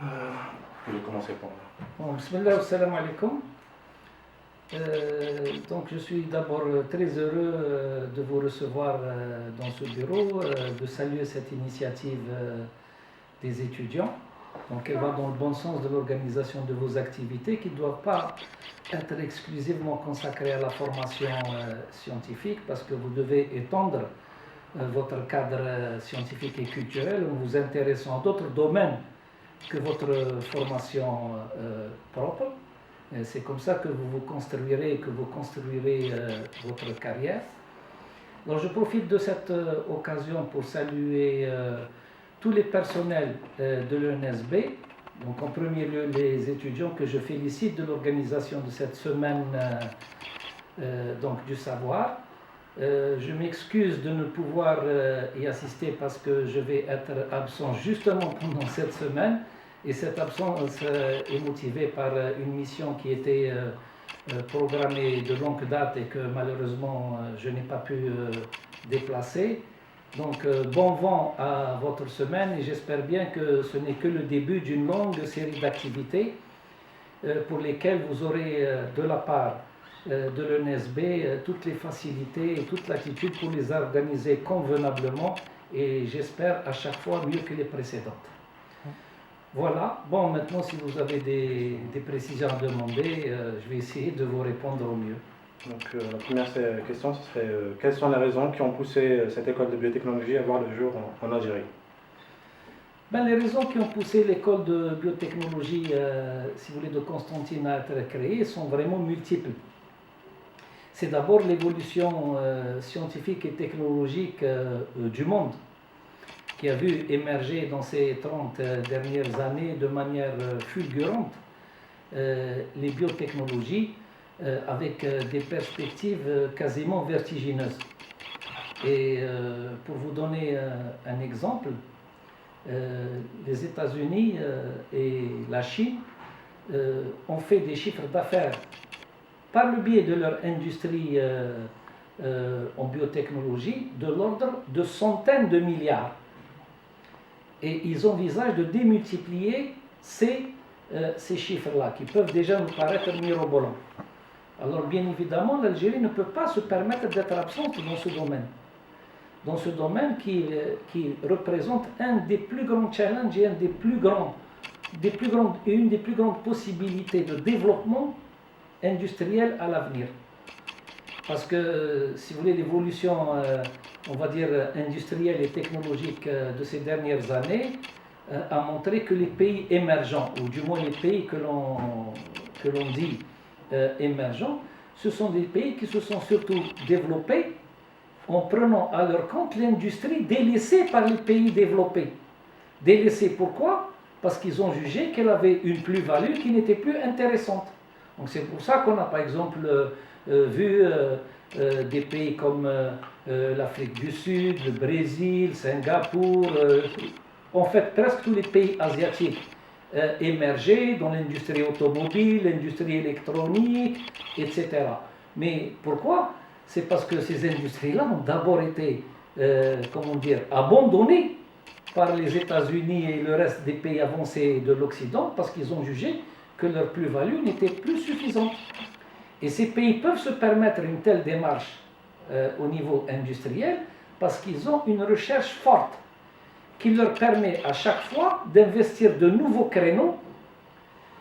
Je vais commencer par là. Bon, bismillah, assalamu alaikum. Donc je suis d'abord très heureux de vous recevoir dans ce bureau, de saluer cette initiative des étudiants. Donc elle va dans le bon sens de l'organisation de vos activités qui ne doivent pas être exclusivement consacrées à la formation scientifique parce que vous devez étendre votre cadre scientifique et culturel en vous intéressant à d'autres domaines que votre formation propre. C'est comme ça que vous construirez votre carrière. Donc je profite de cette occasion pour saluer tous les personnels de l'ENSB. Donc en premier lieu les étudiants que je félicite de l'organisation de cette semaine donc du savoir. Je m'excuse de ne pouvoir y assister parce que je vais être absent justement pendant cette semaine. Et cette absence est motivée par une mission qui était programmée de longue date et que malheureusement je n'ai pas pu déplacer. Donc bon vent à votre semaine et j'espère bien que ce n'est que le début d'une longue série d'activités pour lesquelles vous aurez de la part de l'ENSB toutes les facilités et toute l'attitude pour les organiser convenablement et j'espère à chaque fois mieux que les précédentes. Voilà, bon maintenant si vous avez des précisions à demander, je vais essayer de vous répondre au mieux. Donc la première question, ce serait quelles sont les raisons qui ont poussé cette école de biotechnologie à voir le jour en Algérie? Les raisons qui ont poussé l'école de biotechnologie, si vous voulez, de Constantine à être créée sont vraiment multiples. C'est d'abord l'évolution scientifique et technologique du monde qui a vu émerger dans ces 30 dernières années de manière fulgurante les biotechnologies avec des perspectives quasiment vertigineuses. Et pour vous donner un exemple, les États-Unis et la Chine ont fait des chiffres d'affaires par le biais de leur industrie en biotechnologie de l'ordre de centaines de milliards. Et ils envisagent de démultiplier ces chiffres-là, qui peuvent déjà nous paraître mirobolants. Alors bien évidemment, l'Algérie ne peut pas se permettre d'être absente dans ce domaine. Dans ce domaine qui représente un des plus grands challenges et une des plus grandes possibilités de développement industriel à l'avenir. Parce que, si vous voulez, l'évolution, on va dire, industrielle et technologique de ces dernières années a montré que les pays émergents, ou du moins les pays que l'on dit émergents, ce sont des pays qui se sont surtout développés en prenant à leur compte l'industrie délaissée par les pays développés. Délaissée pourquoi? Parce qu'ils ont jugé qu'elle avait une plus-value qui n'était plus intéressante. Donc c'est pour ça qu'on a par exemple vu des pays comme l'Afrique du Sud, le Brésil, Singapour, en fait presque tous les pays asiatiques émerger dans l'industrie automobile, l'industrie électronique, etc. Mais pourquoi? C'est parce que ces industries-là ont d'abord été, abandonnées par les États-Unis et le reste des pays avancés de l'Occident parce qu'ils ont jugé que leur plus-value n'était plus suffisante. Et ces pays peuvent se permettre une telle démarche au niveau industriel parce qu'ils ont une recherche forte qui leur permet à chaque fois d'investir de nouveaux créneaux.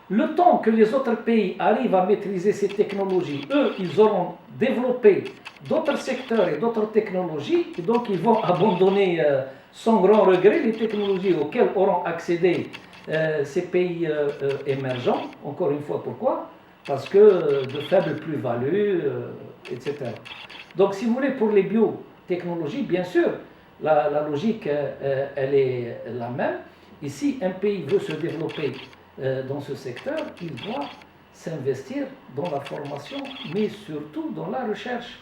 Le temps que les autres pays arrivent à maîtriser ces technologies, eux, ils auront développé d'autres secteurs et d'autres technologies, et donc ils vont abandonner sans grand regret les technologies auxquelles auront accédé ces pays émergents. Encore une fois, pourquoi? Parce que de faibles plus-values, etc. Donc, si vous voulez, pour les biotechnologies, bien sûr, la logique, elle est la même. Et si un pays veut se développer dans ce secteur, il doit s'investir dans la formation, mais surtout dans la recherche.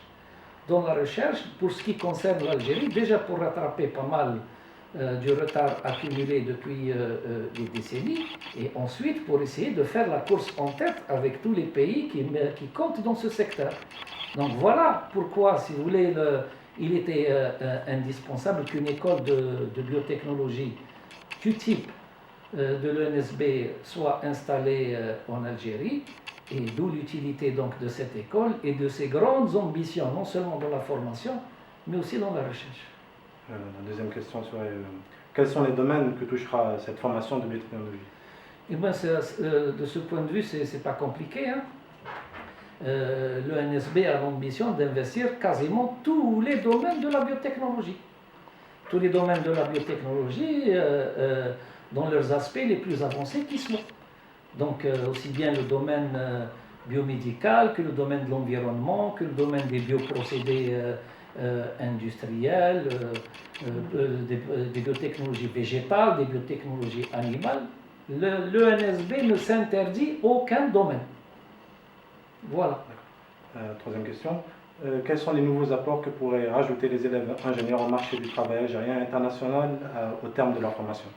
Dans la recherche, pour ce qui concerne l'Algérie, déjà pour rattraper pas mal du retard accumulé depuis des décennies, et ensuite pour essayer de faire la course en tête avec tous les pays qui comptent dans ce secteur. Donc voilà pourquoi, si vous voulez, il était indispensable qu'une école de biotechnologie du type de l'ENSB soit installé en Algérie, et d'où l'utilité donc de cette école et de ses grandes ambitions, non seulement dans la formation, mais aussi dans la recherche. La deuxième question serait quels sont les domaines que touchera cette formation de biotechnologie? Et bien, de ce point de vue, c'est pas compliqué. Hein. L'ENSB a l'ambition d'investir quasiment tous les domaines de la biotechnologie. Tous les domaines de la biotechnologie dans leurs aspects les plus avancés qui soient. Donc aussi bien le domaine biomédical que le domaine de l'environnement, que le domaine des bioprocédés industriels, des biotechnologies végétales, des biotechnologies animales. L'ENSB ne s'interdit aucun domaine. Voilà. Troisième question. Quels sont les nouveaux apports que pourraient rajouter les élèves ingénieurs au marché du travail algérien international au terme de leur formation?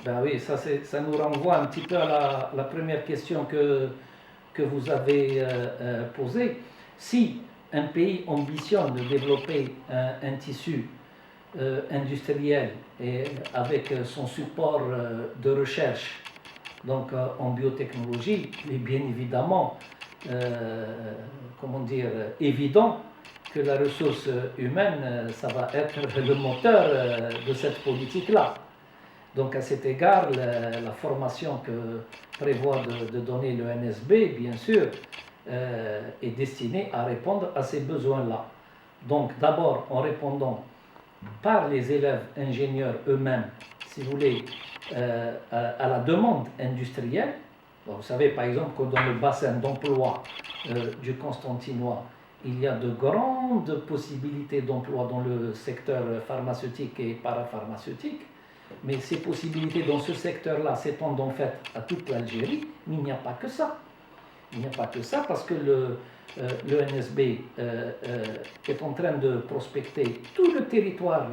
Ben oui, ça nous renvoie un petit peu à la première question que vous avez posée. Si un pays ambitionne de développer un tissu industriel et avec son support de recherche donc en biotechnologie, il est bien évidemment évident que la ressource humaine, ça va être le moteur de cette politique-là. Donc à cet égard, la formation que prévoit de donner l'ENSB, bien sûr, est destinée à répondre à ces besoins-là. Donc d'abord en répondant par les élèves ingénieurs eux-mêmes, si vous voulez, à la demande industrielle. Bon, vous savez par exemple que dans le bassin d'emploi du Constantinois, il y a de grandes possibilités d'emploi dans le secteur pharmaceutique et parapharmaceutique. Mais ces possibilités dans ce secteur-là s'étendent en fait à toute l'Algérie, mais il n'y a pas que ça. Il n'y a pas que ça parce que l'ENSB est en train de prospecter tout le territoire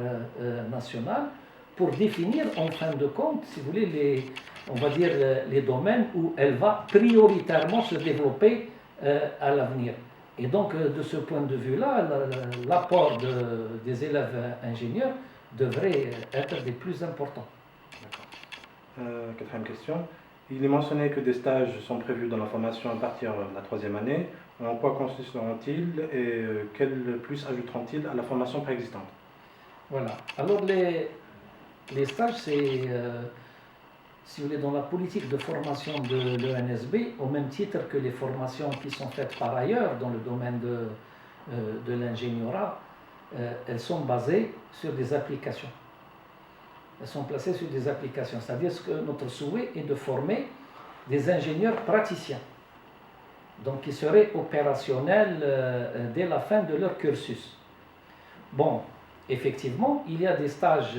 national pour définir en fin de compte, si vous voulez, les domaines où elle va prioritairement se développer à l'avenir. Et donc de ce point de vue-là, l'apport des élèves ingénieurs devrait être des plus importants. Quatrième question. Il est mentionné que des stages sont prévus dans la formation à partir de la troisième année. En quoi consisteront-ils et quel plus ajouteront-ils à la formation préexistante? Voilà. Alors les stages, c'est, si vous voulez, dans la politique de formation de l'ENSB, au même titre que les formations qui sont faites par ailleurs dans le domaine de l'ingénierat, elles sont basées sur des applications. Elles sont placées sur des applications, c'est-à-dire que notre souhait est de former des ingénieurs praticiens, donc qui seraient opérationnels dès la fin de leur cursus. Bon, effectivement, il y a des stages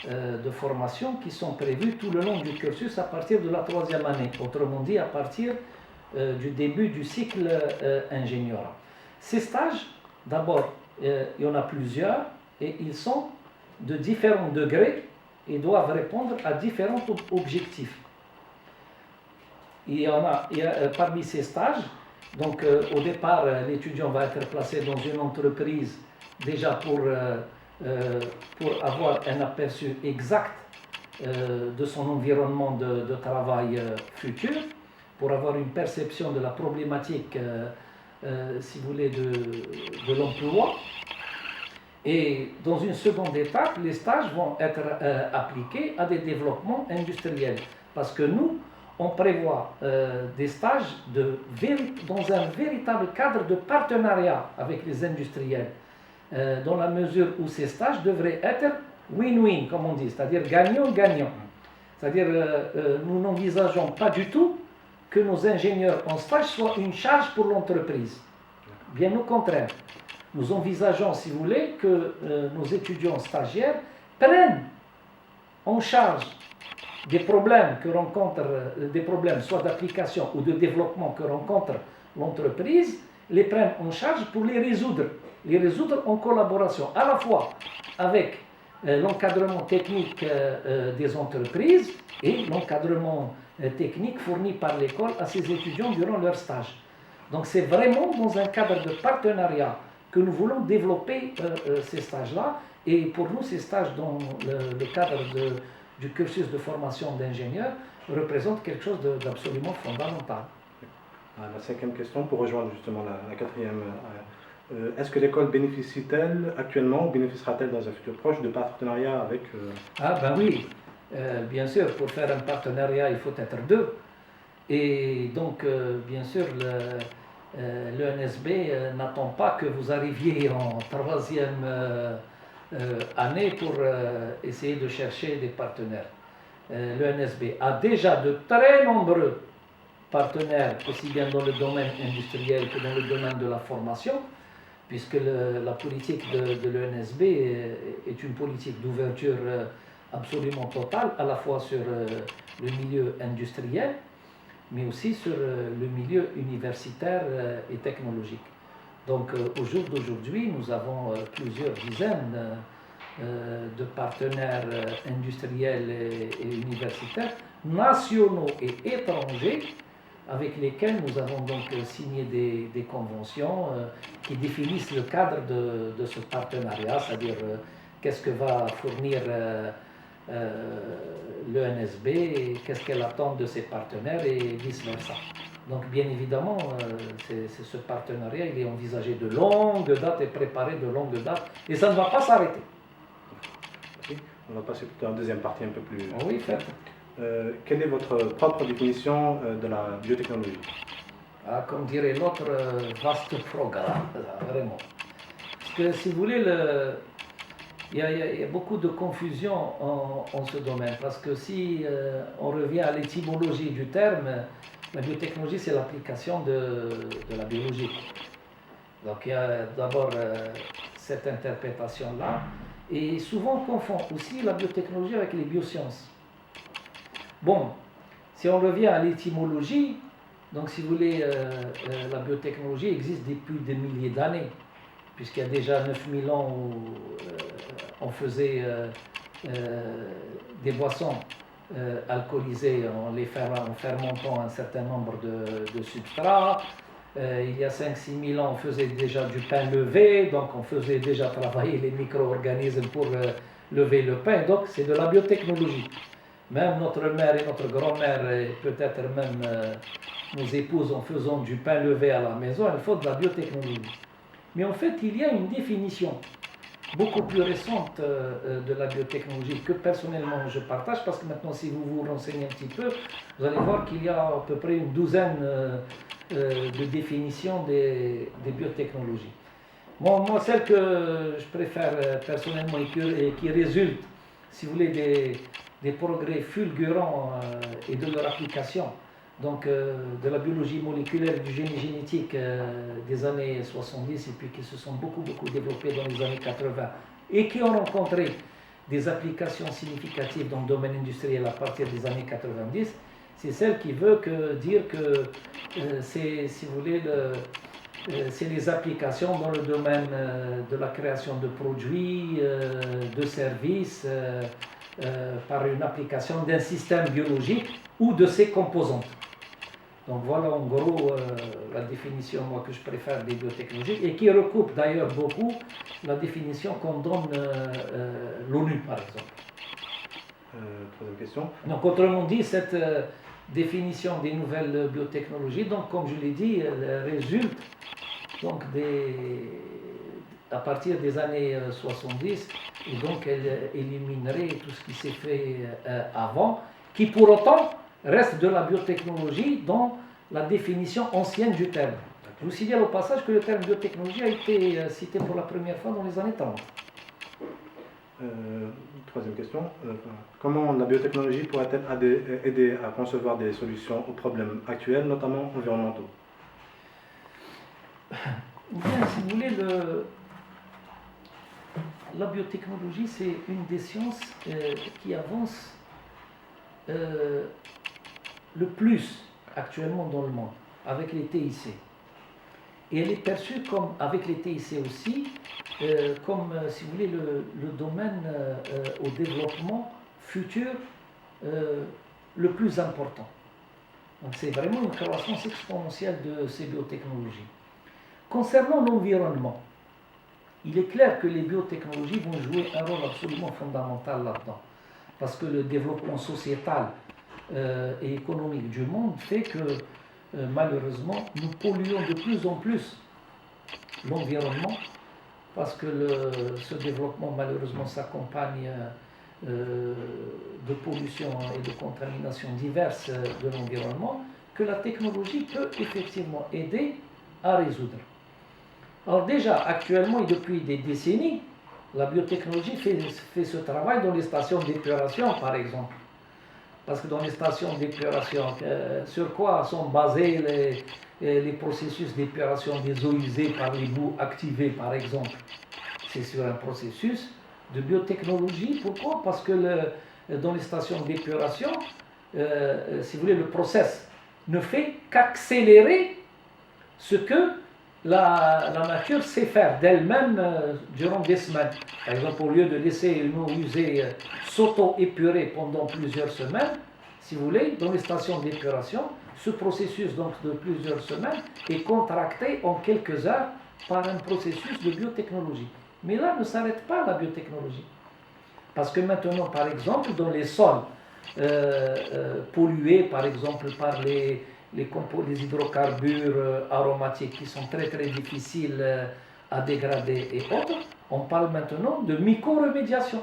de formation qui sont prévus tout le long du cursus à partir de la troisième année, autrement dit à partir du début du cycle ingénierat. Ces stages, d'abord, il y en a plusieurs et ils sont de différents degrés et doivent répondre à différents objectifs. Il y a parmi ces stages, donc au départ, l'étudiant va être placé dans une entreprise déjà pour avoir un aperçu exact de son environnement de travail futur, pour avoir une perception de la problématique, si vous voulez, de l'emploi. Et dans une seconde étape, les stages vont être appliqués à des développements industriels. Parce que nous, on prévoit des stages dans un véritable cadre de partenariat avec les industriels, dans la mesure où ces stages devraient être win-win, comme on dit, c'est-à-dire gagnant-gagnant. C'est-à-dire nous n'envisageons pas du tout que nos ingénieurs en stage soient une charge pour l'entreprise. Bien au contraire. Nous envisageons, si vous voulez, que nos étudiants stagiaires prennent en charge des problèmes soit d'application ou de développement que rencontre l'entreprise, les prennent en charge pour les résoudre en collaboration, à la fois avec l'encadrement technique des entreprises et l'encadrement technique fourni par l'école à ses étudiants durant leur stage. Donc c'est vraiment dans un cadre de partenariat que nous voulons développer ces stages-là. Et pour nous, ces stages dans le cadre du cursus de formation d'ingénieur représente quelque chose d'absolument fondamental. La cinquième question, pour rejoindre justement la quatrième. Est-ce que l'école bénéficie-t-elle actuellement ou bénéficiera-t-elle dans un futur proche de partenariat avec... Ah ben oui, bien sûr, pour faire un partenariat, il faut être deux. Et donc, bien sûr, l'ENSB n'attend pas que vous arriviez en troisième année pour essayer de chercher des partenaires. L'ENSB a déjà de très nombreux partenaires, aussi bien dans le domaine industriel que dans le domaine de la formation, puisque la politique de l'ENSB est une politique d'ouverture absolument totale, à la fois sur le milieu industriel, mais aussi sur le milieu universitaire et technologique. Donc au jour d'aujourd'hui, nous avons plusieurs dizaines de partenaires industriels et universitaires, nationaux et étrangers, avec lesquels nous avons donc signé des conventions qui définissent le cadre de ce partenariat, c'est-à-dire qu'est-ce que va fournir l'ENSB et qu'est-ce qu'elle attend de ses partenaires et vice-versa. Donc bien évidemment, ce partenariat il est envisagé de longue date et préparé de longue date et ça ne va pas s'arrêter. Merci. On va passer plutôt à la deuxième partie un peu plus... Oui, faites. Quelle est votre propre définition de la biotechnologie? Comme dirait l'autre, vaste programme, vraiment. Parce que si vous voulez, il y a beaucoup de confusion en ce domaine. Parce que si on revient à l'étymologie du terme, la biotechnologie c'est l'application de la biologie. Donc il y a d'abord cette interprétation-là. Et souvent on confond aussi la biotechnologie avec les biosciences. Bon, si on revient à l'étymologie, donc si vous voulez, la biotechnologie existe depuis des milliers d'années, puisqu'il y a déjà 9000 ans où on faisait des boissons alcoolisées en fermentant un certain nombre de substrats. Il y a 5-6 000 ans, on faisait déjà du pain levé, donc on faisait déjà travailler les micro-organismes pour lever le pain, donc c'est de la biotechnologie. Même notre mère et notre grand-mère, et peut-être même nos épouses, en faisant du pain levé à la maison, il faut de la biotechnologie. Mais en fait, il y a une définition beaucoup plus récente de la biotechnologie que personnellement je partage, parce que maintenant, si vous vous renseignez un petit peu, vous allez voir qu'il y a à peu près une douzaine de définitions des biotechnologies. Moi, celle que je préfère personnellement et qui résulte, si vous voulez, des progrès fulgurants et de leur application, donc de la biologie moléculaire et du génie génétique des années 70 et puis qui se sont beaucoup développés dans les années 80 et qui ont rencontré des applications significatives dans le domaine industriel à partir des années 90, c'est celle qui veut dire que c'est, si vous voulez, c'est les applications dans le domaine de la création de produits, de services, par une application d'un système biologique ou de ses composantes. Donc voilà en gros la définition moi, que je préfère des biotechnologies et qui recoupe d'ailleurs beaucoup la définition qu'on donne l'ONU par exemple. Troisième question. Donc autrement dit, cette définition des nouvelles biotechnologies, donc comme je l'ai dit, elle résulte donc à partir des années 70 et donc elle éliminerait tout ce qui s'est fait avant, qui pour autant reste de la biotechnologie dans la définition ancienne du terme. Je vous signale au passage que le terme biotechnologie a été cité pour la première fois dans les années 30. Troisième question. Comment la biotechnologie pourrait-elle aider à concevoir des solutions aux problèmes actuels, notamment environnementaux? Bien, si vous voulez, la biotechnologie, c'est une des sciences qui avance le plus actuellement dans le monde, avec les TIC. Et elle est perçue comme, avec les TIC aussi, comme, si vous voulez, le domaine au développement futur le plus important. Donc c'est vraiment une croissance exponentielle de ces biotechnologies. Concernant l'environnement, il est clair que les biotechnologies vont jouer un rôle absolument fondamental là-dedans. parce que le développement sociétal et économique du monde fait que malheureusement nous polluons de plus en plus l'environnement, parce que ce développement malheureusement s'accompagne de pollution et de contamination diverses de l'environnement, que la technologie peut effectivement aider à résoudre. Alors déjà, actuellement et depuis des décennies, la biotechnologie fait ce travail dans les stations d'épuration, par exemple. Parce que dans les stations d'épuration, sur quoi sont basés les processus d'épuration des eaux usées par les boues activées, par exemple? C'est sur un processus de biotechnologie. Pourquoi? Parce que dans les stations d'épuration, si vous voulez, le process ne fait qu'accélérer ce que la nature sait faire d'elle-même durant des semaines. Par exemple, au lieu de laisser une eau usée s'auto-épurer pendant plusieurs semaines, si vous voulez, dans les stations d'épuration, ce processus donc de plusieurs semaines est contracté en quelques heures par un processus de biotechnologie. Mais là ne s'arrête pas la biotechnologie. Parce que maintenant, par exemple, dans les sols pollués, par exemple, par les hydrocarbures aromatiques qui sont très très difficiles à dégrader et autres, on parle maintenant de myco-remédiation.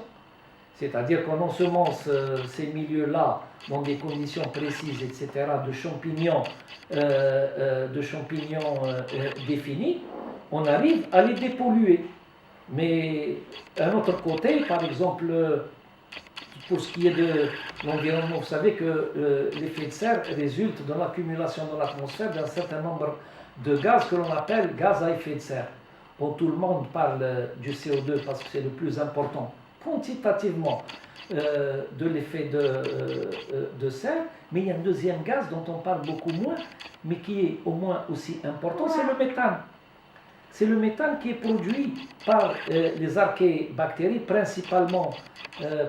C'est-à-dire qu'on ensemence ces milieux-là dans des conditions précises, etc., de champignons définis, on arrive à les dépolluer. Mais d'un autre côté, par exemple, pour ce qui est de l'environnement, vous savez que l'effet de serre résulte de l'accumulation dans l'atmosphère d'un certain nombre de gaz que l'on appelle gaz à effet de serre. Bon, tout le monde parle du CO2 parce que c'est le plus important quantitativement de l'effet de serre, mais il y a un deuxième gaz dont on parle beaucoup moins, mais qui est au moins aussi important, c'est le méthane. C'est le méthane qui est produit par les archébactéries, principalement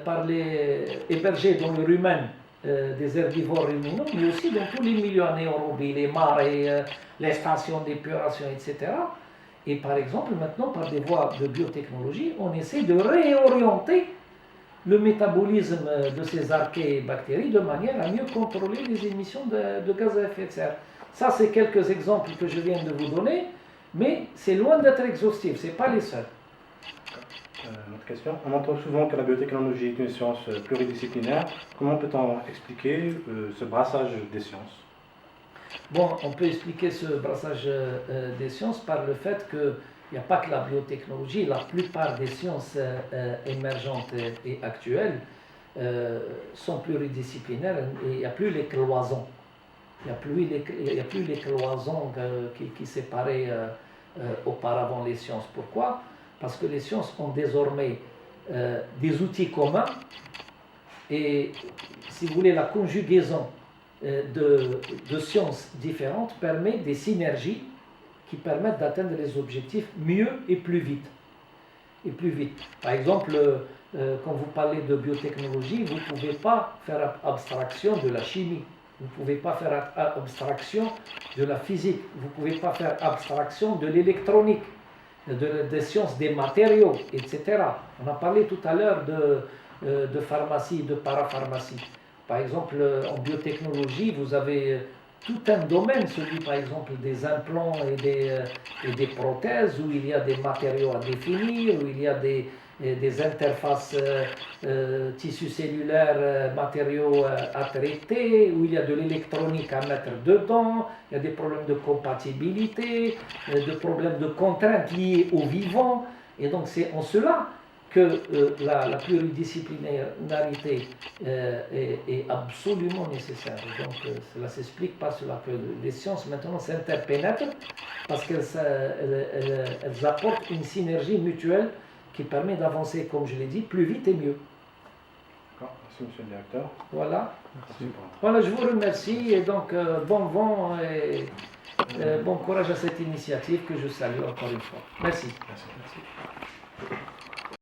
par les hébergés dans le rumen des herbivores ruminants, mais aussi dans tous les milieux anaérobies, les marais, les stations d'épuration, etc. Et par exemple, maintenant, par des voies de biotechnologie, on essaie de réorienter le métabolisme de ces archébactéries de manière à mieux contrôler les émissions de gaz à effet de serre. Ça, c'est quelques exemples que je viens de vous donner. Mais c'est loin d'être exhaustif, ce n'est pas les seuls. Notre question. On entend souvent que la biotechnologie est une science pluridisciplinaire. Comment peut-on expliquer ce brassage des sciences? Bon, on peut expliquer ce brassage des sciences par le fait qu'il n'y a pas que la biotechnologie, la plupart des sciences émergentes et actuelles sont pluridisciplinaires et il n'y a plus les cloisons. Il n'y a plus les cloisons qui séparaient auparavant les sciences. Pourquoi? Parce que les sciences ont désormais des outils communs et, si vous voulez, la conjugaison de sciences différentes permet des synergies qui permettent d'atteindre les objectifs mieux et plus vite. Par exemple, quand vous parlez de biotechnologie, vous ne pouvez pas faire abstraction de la chimie. Vous ne pouvez pas faire abstraction de la physique, vous ne pouvez pas faire abstraction de l'électronique, des sciences des matériaux, etc. On a parlé tout à l'heure de pharmacie, de parapharmacie. Par exemple, en biotechnologie, vous avez tout un domaine, celui par exemple des implants et des prothèses, où il y a des matériaux à définir, où il y a des interfaces tissus cellulaires, matériaux à traiter, où il y a de l'électronique à mettre dedans, il y a des problèmes de compatibilité, des problèmes de contraintes liées au vivant. Et donc c'est en cela que la pluridisciplinarité est absolument nécessaire. Donc cela s'explique par cela que les sciences maintenant s'interpénètrent parce qu'elles apportent une synergie mutuelle qui permet d'avancer, comme je l'ai dit, plus vite et mieux. D'accord, merci monsieur le directeur. Voilà. Merci. Voilà, je vous remercie et donc bon vent et bon courage à cette initiative que je salue encore une fois. Merci. Merci.